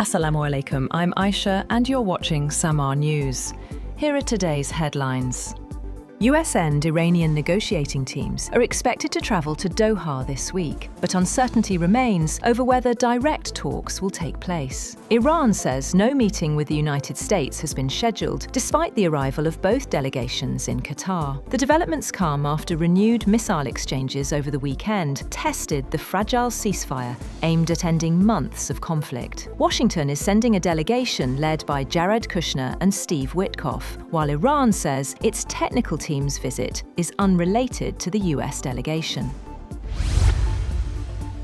Assalamu alaikum, I'm Aisha and you're watching Samaa News. Here are today's headlines. US and Iranian negotiating teams are expected to travel to Doha this week, but uncertainty remains over whether direct talks will take place. Iran says no meeting with the United States has been scheduled, despite the arrival of both delegations in Qatar. The developments come after renewed missile exchanges over the weekend tested the fragile ceasefire aimed at ending months of conflict. Washington is sending a delegation led by Jared Kushner and Steve Witkoff, while Iran says its technical team's visit is unrelated to the US delegation.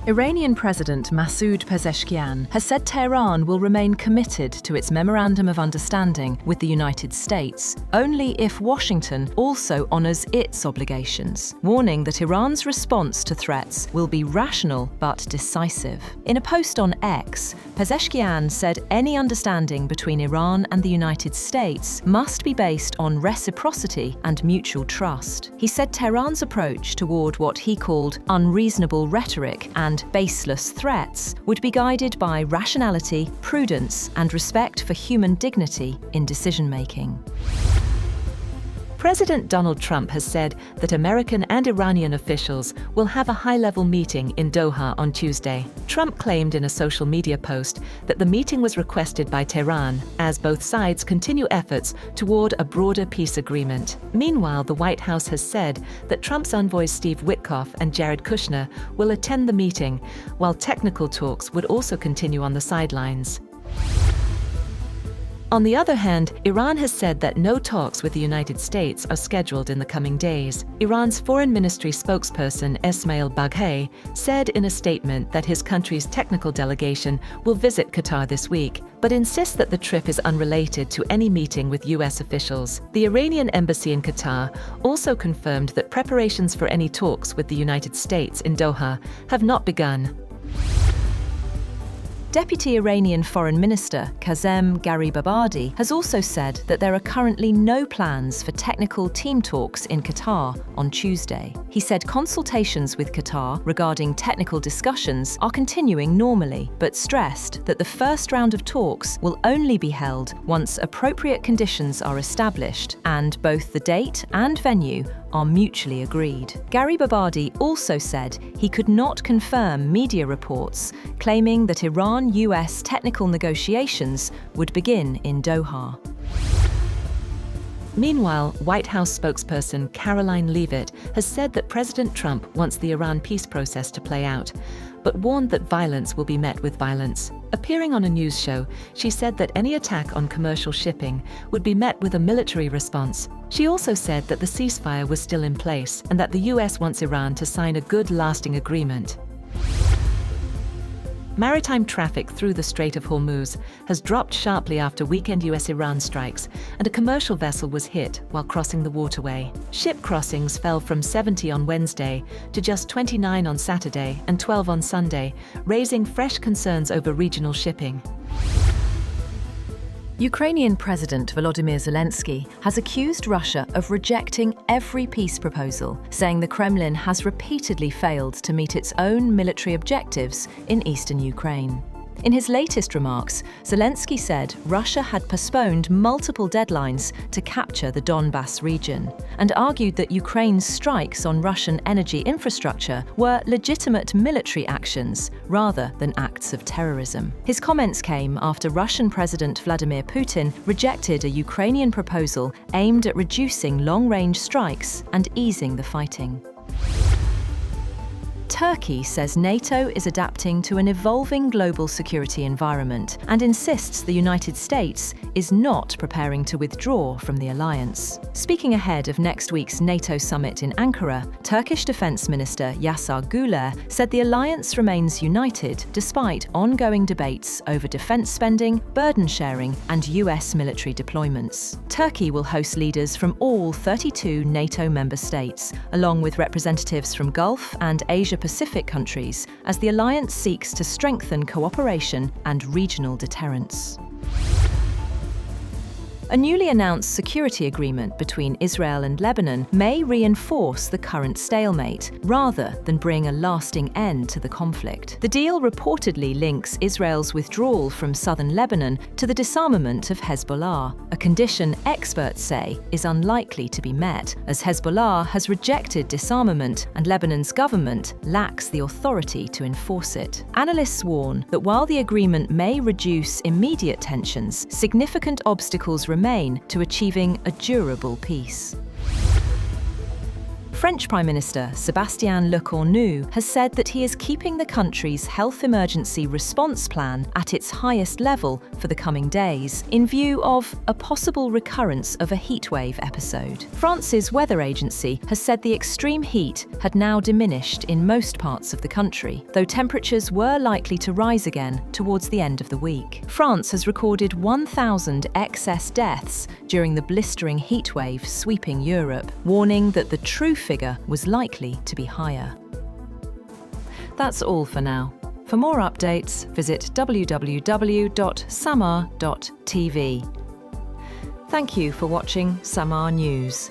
Iranian President Masoud Pezeshkian has said Tehran will remain committed to its Memorandum of Understanding with the United States only if Washington also honors its obligations, warning that Iran's response to threats will be rational but decisive. In a post on X, Pezeshkian said any understanding between Iran and the United States must be based on reciprocity and mutual trust. He said Tehran's approach toward what he called unreasonable rhetoric and baseless threats would be guided by rationality, prudence, and respect for human dignity in decision-making. President Donald Trump has said that American and Iranian officials will have a high-level meeting in Doha on Tuesday. Trump claimed in a social media post that the meeting was requested by Tehran as both sides continue efforts toward a broader peace agreement. Meanwhile, the White House has said that Trump's envoys Steve Witkoff and Jared Kushner will attend the meeting, while technical talks would also continue on the sidelines. On the other hand, Iran has said that no talks with the United States are scheduled in the coming days. Iran's Foreign Ministry spokesperson Esmail Baghaei said in a statement that his country's technical delegation will visit Qatar this week, but insists that the trip is unrelated to any meeting with US officials. The Iranian embassy in Qatar also confirmed that preparations for any talks with the United States in Doha have not begun. Deputy Iranian Foreign Minister Kazem Garibabadi has also said that there are currently no plans for technical team talks in Qatar on Tuesday. He said consultations with Qatar regarding technical discussions are continuing normally, but stressed that the first round of talks will only be held once appropriate conditions are established and both the date and venue are mutually agreed. Garibabadi also said he could not confirm media reports claiming that Iran-US technical negotiations would begin in Doha. Meanwhile, White House spokesperson Caroline Leavitt has said that President Trump wants the Iran peace process to play out, but warned that violence will be met with violence. Appearing on a news show, she said that any attack on commercial shipping would be met with a military response. She also said that the ceasefire was still in place and that the US wants Iran to sign a good, lasting agreement. Maritime traffic through the Strait of Hormuz has dropped sharply after weekend US-Iran strikes, and a commercial vessel was hit while crossing the waterway. Ship crossings fell from 70 on Wednesday to just 29 on Saturday and 12 on Sunday, raising fresh concerns over regional shipping. Ukrainian President Volodymyr Zelensky has accused Russia of rejecting every peace proposal, saying the Kremlin has repeatedly failed to meet its own military objectives in eastern Ukraine. In his latest remarks, Zelensky said Russia had postponed multiple deadlines to capture the Donbas region and argued that Ukraine's strikes on Russian energy infrastructure were legitimate military actions rather than acts of terrorism. His comments came after Russian President Vladimir Putin rejected a Ukrainian proposal aimed at reducing long-range strikes and easing the fighting. Turkey says NATO is adapting to an evolving global security environment and insists the United States is not preparing to withdraw from the alliance. Speaking ahead of next week's NATO summit in Ankara, Turkish Defense Minister Yasar Güler said the alliance remains united despite ongoing debates over defense spending, burden sharing, and US military deployments. Turkey will host leaders from all 32 NATO member states, along with representatives from Gulf and Asia-Pacific countries, as the alliance seeks to strengthen. Cooperation and regional deterrence. A newly announced security agreement between Israel and Lebanon may reinforce the current stalemate, rather than bring a lasting end to the conflict. The deal reportedly links Israel's withdrawal from southern Lebanon to the disarmament of Hezbollah, a condition experts say is unlikely to be met, as Hezbollah has rejected disarmament and Lebanon's government lacks the authority to enforce it. Analysts warn that while the agreement may reduce immediate tensions, significant obstacles remain to achieving a durable peace. French Prime Minister Sébastien Lecornu has said that he is keeping the country's health emergency response plan at its highest level for the coming days, in view of a possible recurrence of a heatwave episode. France's weather agency has said the extreme heat had now diminished in most parts of the country, though temperatures were likely to rise again towards the end of the week. France has recorded 1,000 excess deaths during the blistering heatwave sweeping Europe, warning that the true figure was likely to be higher. That's all for now. For more updates, visit www.samaa.tv. Thank you for watching Samaa News.